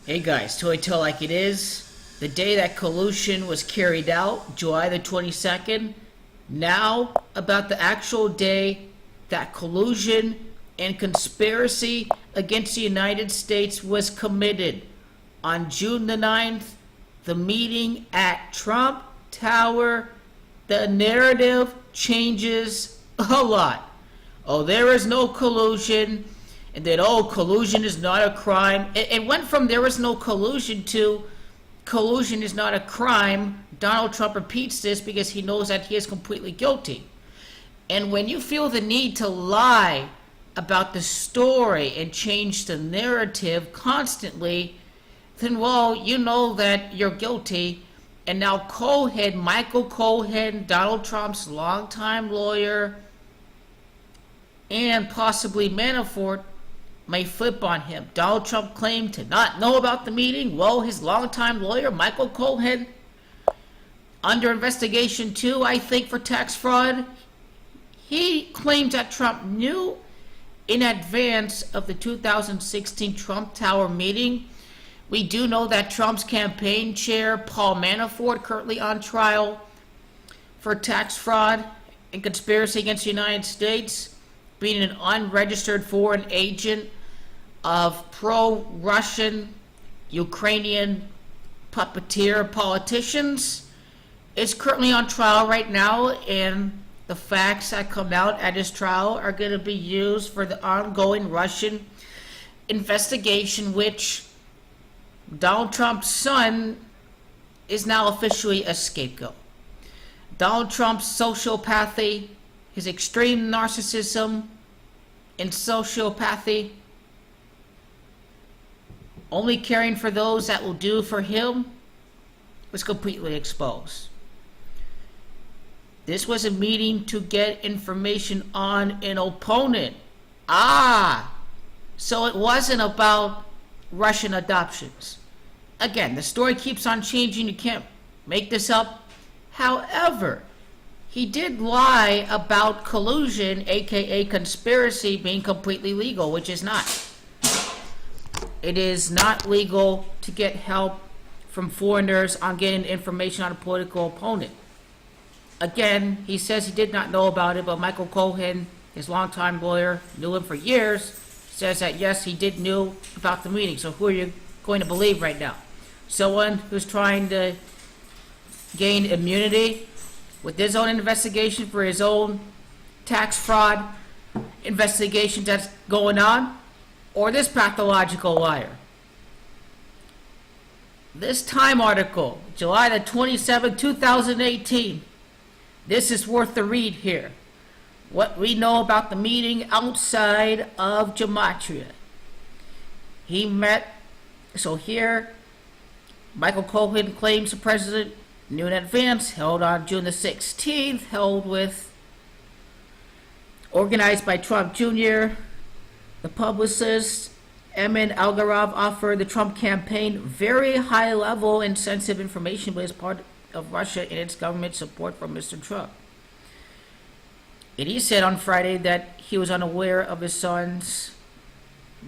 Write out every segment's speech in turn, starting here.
Hey guys, to tell like it is, the day that collusion was carried out, July the 22nd, now about the actual day that collusion and conspiracy against the United States was committed. On June the 9th, the meeting at Trump Tower, the narrative changes a lot. Oh, there is no collusion. And then, oh, collusion is not a crime. It went from there was no collusion to collusion is not a crime. Donald Trump repeats this because he knows that he is completely guilty. And when you feel the need to lie about the story and change the narrative constantly, then, well, you know that you're guilty. And now Cohen, Michael Cohen, Donald Trump's longtime lawyer, and possibly Manafort, may flip on him. Donald Trump claimed to not know about the meeting. Well, his longtime lawyer, Michael Cohen, under investigation too, I think, for tax fraud, he claimed that Trump knew in advance of the 2016 Trump Tower meeting. We do know that Trump's campaign chair, Paul Manafort, currently on trial for tax fraud and conspiracy against the United States, being an unregistered foreign agent of pro-Russian, Ukrainian puppeteer politicians, is currently on trial right now, and the facts that come out at his trial are going to be used for the ongoing Russian investigation, which Donald Trump's son is now officially a scapegoat. Donald Trump's sociopathy, his extreme narcissism and sociopathy, only caring for those that will do for him, was completely exposed. This was a meeting to get information on an opponent. So it wasn't about Russian adoptions. Again, the story keeps on changing. You can't make this up. However, he did lie about collusion, aka conspiracy, being completely legal, which is not. It is not legal to get help from foreigners on getting information on a political opponent. Again, he says he did not know about it, but Michael Cohen, his longtime lawyer, knew him for years, says that yes, he did know about the meeting. So who are you going to believe right now? Someone who's trying to gain immunity with his own investigation for his own tax fraud investigation that's going on, or this pathological liar? This Time article, July the 27th, 2018. This is worth the read here. What we know about the meeting outside of Gematria. He met, so here, Michael Cohen claims the president knew in advance, held on June the 16th, organized by Trump Jr. The publicist, Emin Algarov, offered the Trump campaign very high-level and sensitive information, but as part of Russia and its government support for Mr. Trump. And he said on Friday that he was unaware of his son's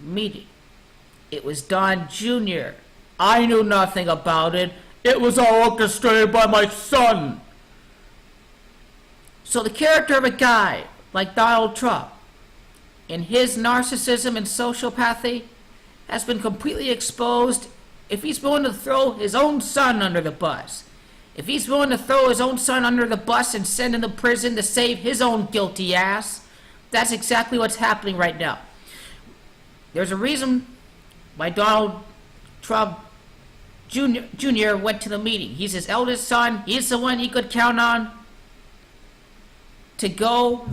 meeting. It was Don Jr. I knew nothing about it. It was all orchestrated by my son. So the character of a guy like Donald Trump and his narcissism and sociopathy has been completely exposed. If he's willing to throw his own son under the bus, if he's willing to throw his own son under the bus and send him to prison to save his own guilty ass, that's exactly what's happening right now. There's a reason why Donald Trump Jr. went to the meeting. He's his eldest son. He's the one he could count on to go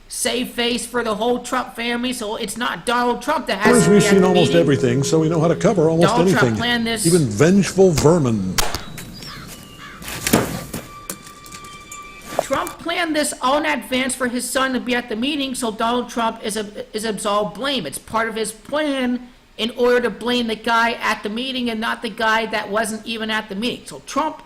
save face for the whole Trump family. So it's not Donald Trump that has to be at the meeting. We've seen almost everything, so we know how to cover almost Donald anything. Trump planned this. Even vengeful vermin. Trump planned this all in advance for his son to be at the meeting, so Donald Trump is absolved blame. It's part of his plan in order to blame the guy at the meeting and not the guy that wasn't even at the meeting. So Trump,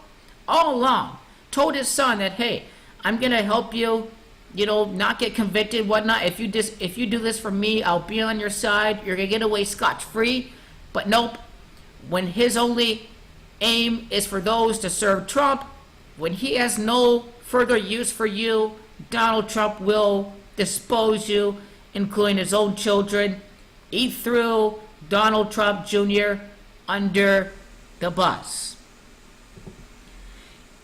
all along, told his son that, hey, I'm going to help you, not get convicted, whatnot. If you do this for me, I'll be on your side. You're going to get away scot-free. But nope. when his only aim is for those to serve Trump, when he has no further use for you, Donald Trump will dispose you, including his own children. He threw Donald Trump Jr. under the bus.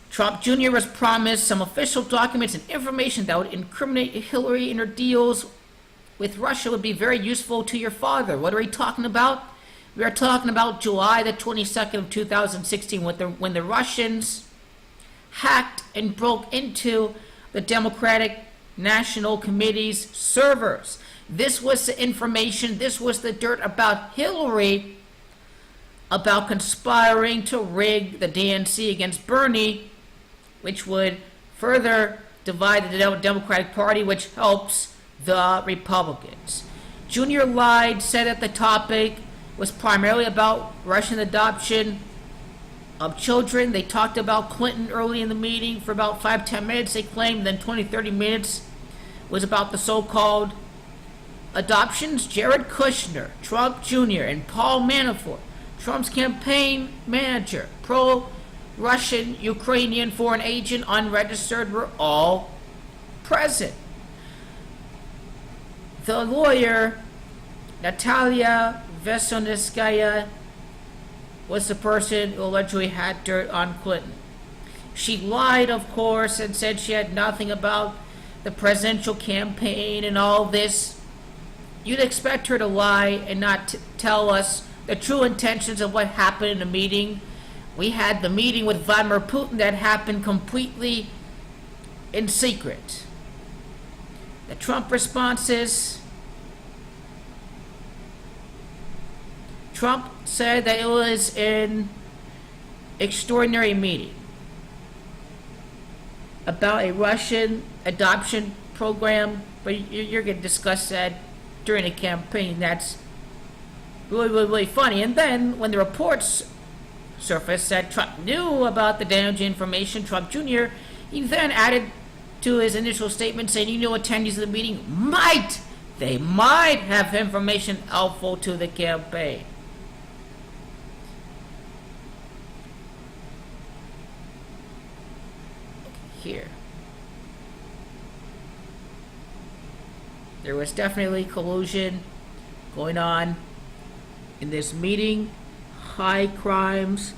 Trump Jr. was promised some official documents and information that would incriminate Hillary in her deals with Russia would be very useful to your father. What are we talking about? We are talking about July the 22nd of 2016 when the Russians hacked and broke into the Democratic National Committee's servers. This was the information, this was the dirt about Hillary, about conspiring to rig the DNC against Bernie, which would further divide the Democratic Party, which helps the Republicans. Junior lied, said that the topic was primarily about Russian adoption of children. They talked about Clinton early in the meeting for about 5-10 minutes, they claimed, then 20-30 minutes was about the so-called adoptions. Jared Kushner, Trump Jr., and Paul Manafort, Trump's campaign manager, pro-Russian, Ukrainian foreign agent, unregistered, were all present. The lawyer, Natalia Veselnitskaya, was the person who allegedly had dirt on Clinton. She lied, of course, and said she had nothing about the presidential campaign and all this. You'd expect her to lie and not tell us the true intentions of what happened in the meeting. We had the meeting with Vladimir Putin that happened completely in secret. The Trump responses. Trump said that it was an extraordinary meeting about a Russian adoption program, but you're going to discuss that during a campaign. That's really funny. And then when the reports surfaced that Trump knew about the damaging information, Trump Jr., he then added to his initial statement saying, attendees of the meeting might have information helpful to the campaign. Here. There was definitely collusion going on in this meeting. High crimes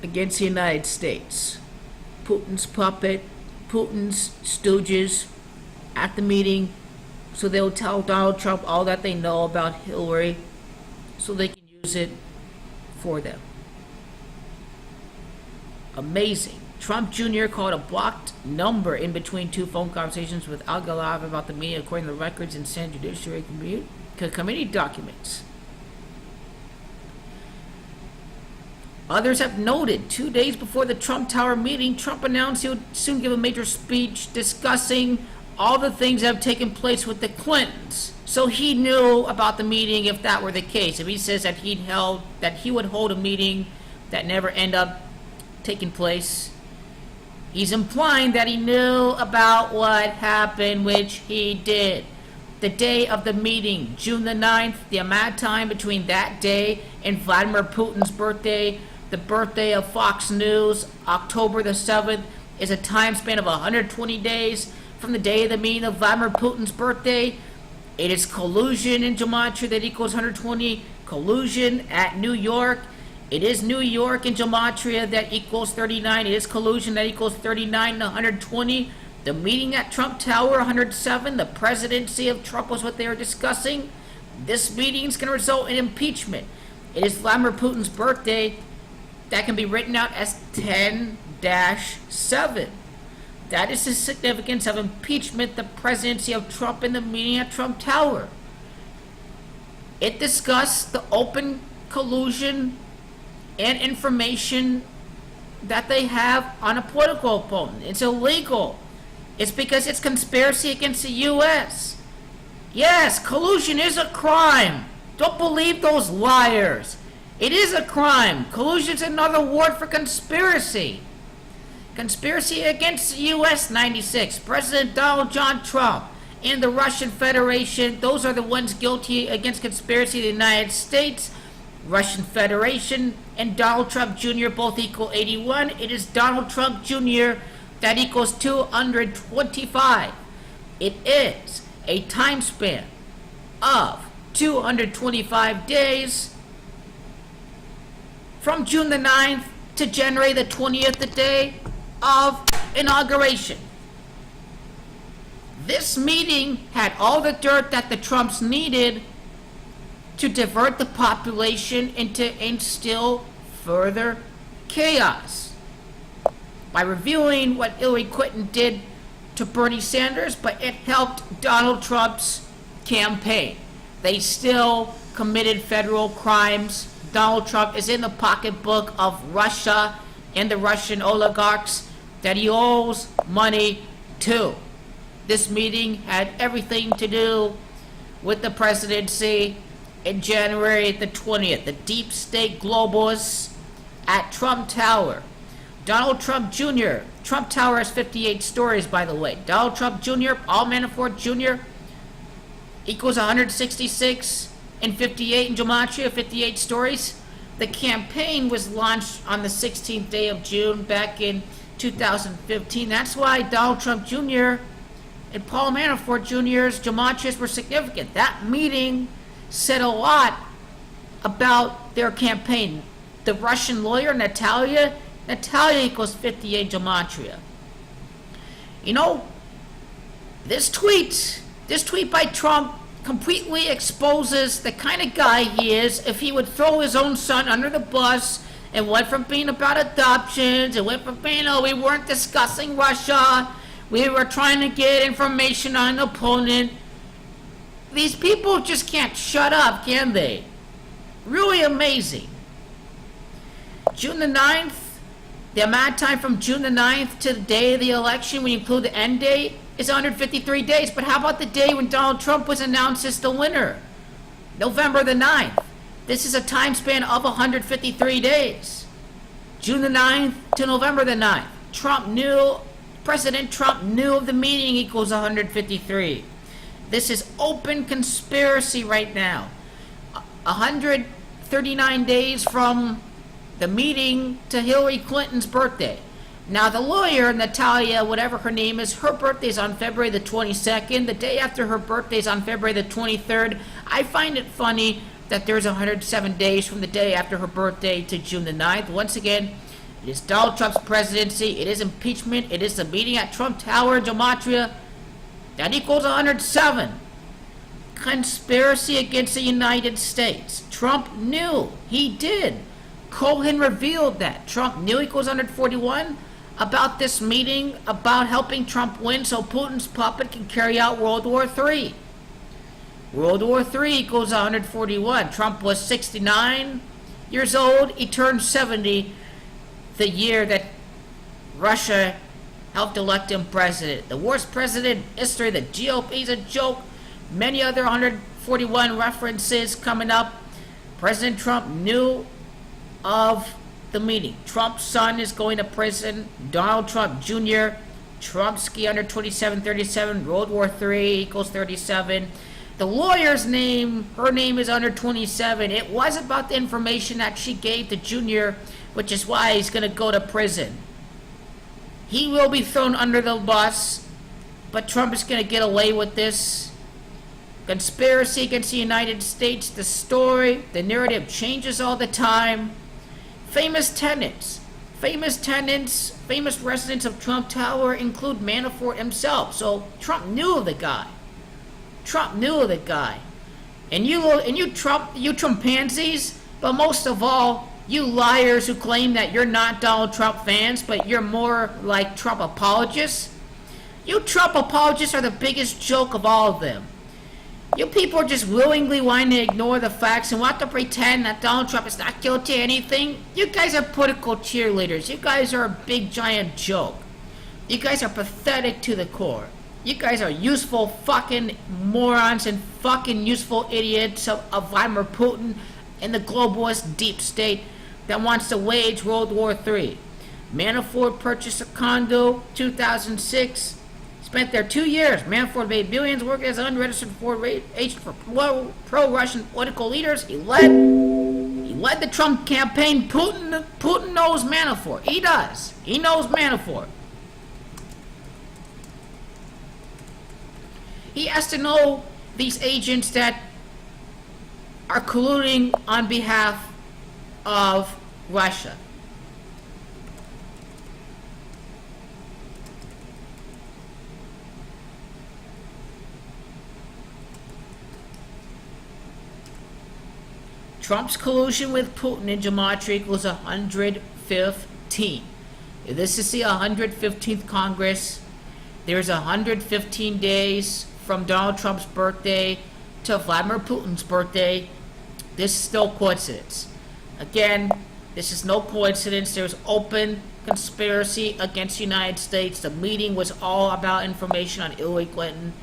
against the United States. Putin's puppet, Putin's stooges at the meeting, so they'll tell Donald Trump all that they know about Hillary so they can use it for them. Amazing. Trump Jr. called a blocked number in between two phone conversations with Al-Ghalib about the meeting, according to the records and Senate Judiciary Committee documents. Others have noted 2 days before the Trump Tower meeting, Trump announced he would soon give a major speech discussing all the things that have taken place with the Clintons. So he knew about the meeting if that were the case. If he says that he would hold a meeting that never ended up taking place, he's implying that he knew about what happened, which he did. The day of the meeting, June the 9th, the amount of time between that day and Vladimir Putin's birthday, the birthday of Fox News, October the 7th, is a time span of 120 days from the day of the meeting of Vladimir Putin's birthday. It is collusion in gematria that equals 120. Collusion at New York. It is New York in gematria that equals 39. It is collusion that equals 39 to 120. The meeting at Trump Tower, 107. The presidency of Trump was what they were discussing. This meeting is going to result in impeachment. It is Vladimir Putin's birthday. That can be written out as 10-7. That is the significance of impeachment, the presidency of Trump in the meeting at Trump Tower. It discussed the open collusion and information that they have on a political opponent. It's illegal. It's because it's conspiracy against the U.S. Yes, collusion is a crime. Don't believe those liars. It is a crime. Collusion is another word for conspiracy. Conspiracy against the U.S. 96. President Donald John Trump and the Russian Federation, those are the ones guilty against conspiracy in the United States. Russian Federation and Donald Trump Jr. both equal 81. It is Donald Trump Jr. that equals 225. It is a time span of 225 days from June the 9th to January the 20th, the day of inauguration. This meeting had all the dirt that the Trumps needed to divert the population and to instill further chaos by reviewing what Hillary Clinton did to Bernie Sanders, but it helped Donald Trump's campaign. They still committed federal crimes. Donald Trump is in the pocketbook of Russia and the Russian oligarchs that he owes money to. This meeting had everything to do with the presidency in January the 20th. The deep state globalists at Trump Tower. Donald Trump Jr. Trump Tower has 58 stories, by the way. Donald Trump Jr., Paul Manafort Jr. equals 166 and 58 in gematria, 58 stories. The campaign was launched on the 16th day of June back in 2015. That's why Donald Trump Jr. and Paul Manafort Jr.'s gematrias were significant. That meeting said a lot about their campaign. The Russian lawyer, Natalia equals 58 gematria. You know, this tweet by Trump completely exposes the kind of guy he is if he would throw his own son under the bus and went from being about adoptions, and went from being, we weren't discussing Russia, we were trying to get information on an opponent. These people just can't shut up, can they? Really amazing. June the 9th, the amount of time from June the 9th to the day of the election, when you include the end date, is 153 days. But how about the day when Donald Trump was announced as the winner? November the 9th. This is a time span of 153 days. June the 9th to November the 9th. President Trump knew of the meeting equals 153. This is open conspiracy right now. 139 days from the meeting to Hillary Clinton's birthday. Now the lawyer, Natalia, whatever her name is, her birthday's on February the 22nd. The day after her birthday's on February the 23rd. I find it funny that there's 107 days from the day after her birthday to June the 9th. Once again, it is Donald Trump's presidency, it is impeachment, it is the meeting at Trump Tower in gematria. That equals 107. Conspiracy against the United States. Trump knew. He did. Cohen revealed that. Trump knew equals 141 about this meeting, about helping Trump win so Putin's puppet can carry out World War III. World War III equals 141. Trump was 69 years old. He turned 70 the year that Russia helped elect him president. The worst president in history. The GOP's a joke. Many other 141 references coming up. President Trump knew of the meeting. Trump's son is going to prison. Donald Trump Jr. Trumpsky under 2737. World War III equals 37. The lawyer's name, her name is under 27. It was about the information that she gave to Jr., which is why he's going to go to prison. He will be thrown under the bus, but Trump is going to get away with this. Conspiracy against the United States. The story, the narrative changes all the time. Famous tenants, famous residents of Trump Tower include Manafort himself. So Trump knew of the guy. And you Trumpansies, but most of all, you liars who claim that you're not Donald Trump fans, but you're more like Trump apologists. You Trump apologists are the biggest joke of all of them. You people are just willingly wanting to ignore the facts and want to pretend that Donald Trump is not guilty of anything. You guys are political cheerleaders. You guys are a big giant joke. You guys are pathetic to the core. You guys are useful fucking morons and fucking useful idiots of Vladimir Putin and the globalist deep state that wants to wage World War III. Manafort purchased a condo 2006. Spent there 2 years. Manafort made billions working as an unregistered foreign agent for pro-Russian political leaders. He led led the Trump campaign. Putin knows Manafort. He does. He knows Manafort. He has to know these agents that are colluding on behalf of Russia. Trump's collusion with Putin in gematria equals 115. This is the 115th Congress. There's 115 days from Donald Trump's birthday to Vladimir Putin's birthday. This is no coincidence. Again, this is no coincidence. There's open conspiracy against the United States. The meeting was all about information on Hillary Clinton.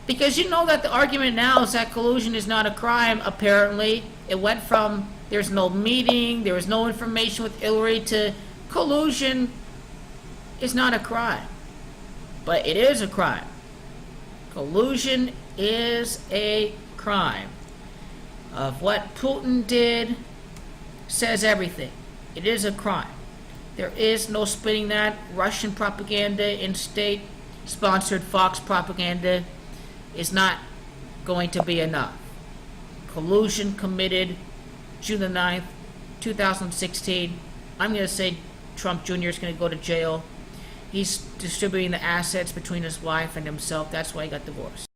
Because you know that the argument now is that collusion is not a crime, apparently. It went from there's no meeting, there was no information with Hillary, to collusion is not a crime. But it is a crime. Collusion is a crime. Of what Putin did says everything. It is a crime. There is no spinning that. Russian propaganda in state-sponsored Fox propaganda is not going to be enough. Collusion committed June the 9th, 2016. I'm going to say Trump Jr. is going to go to jail. He's distributing the assets between his wife and himself. That's why he got divorced.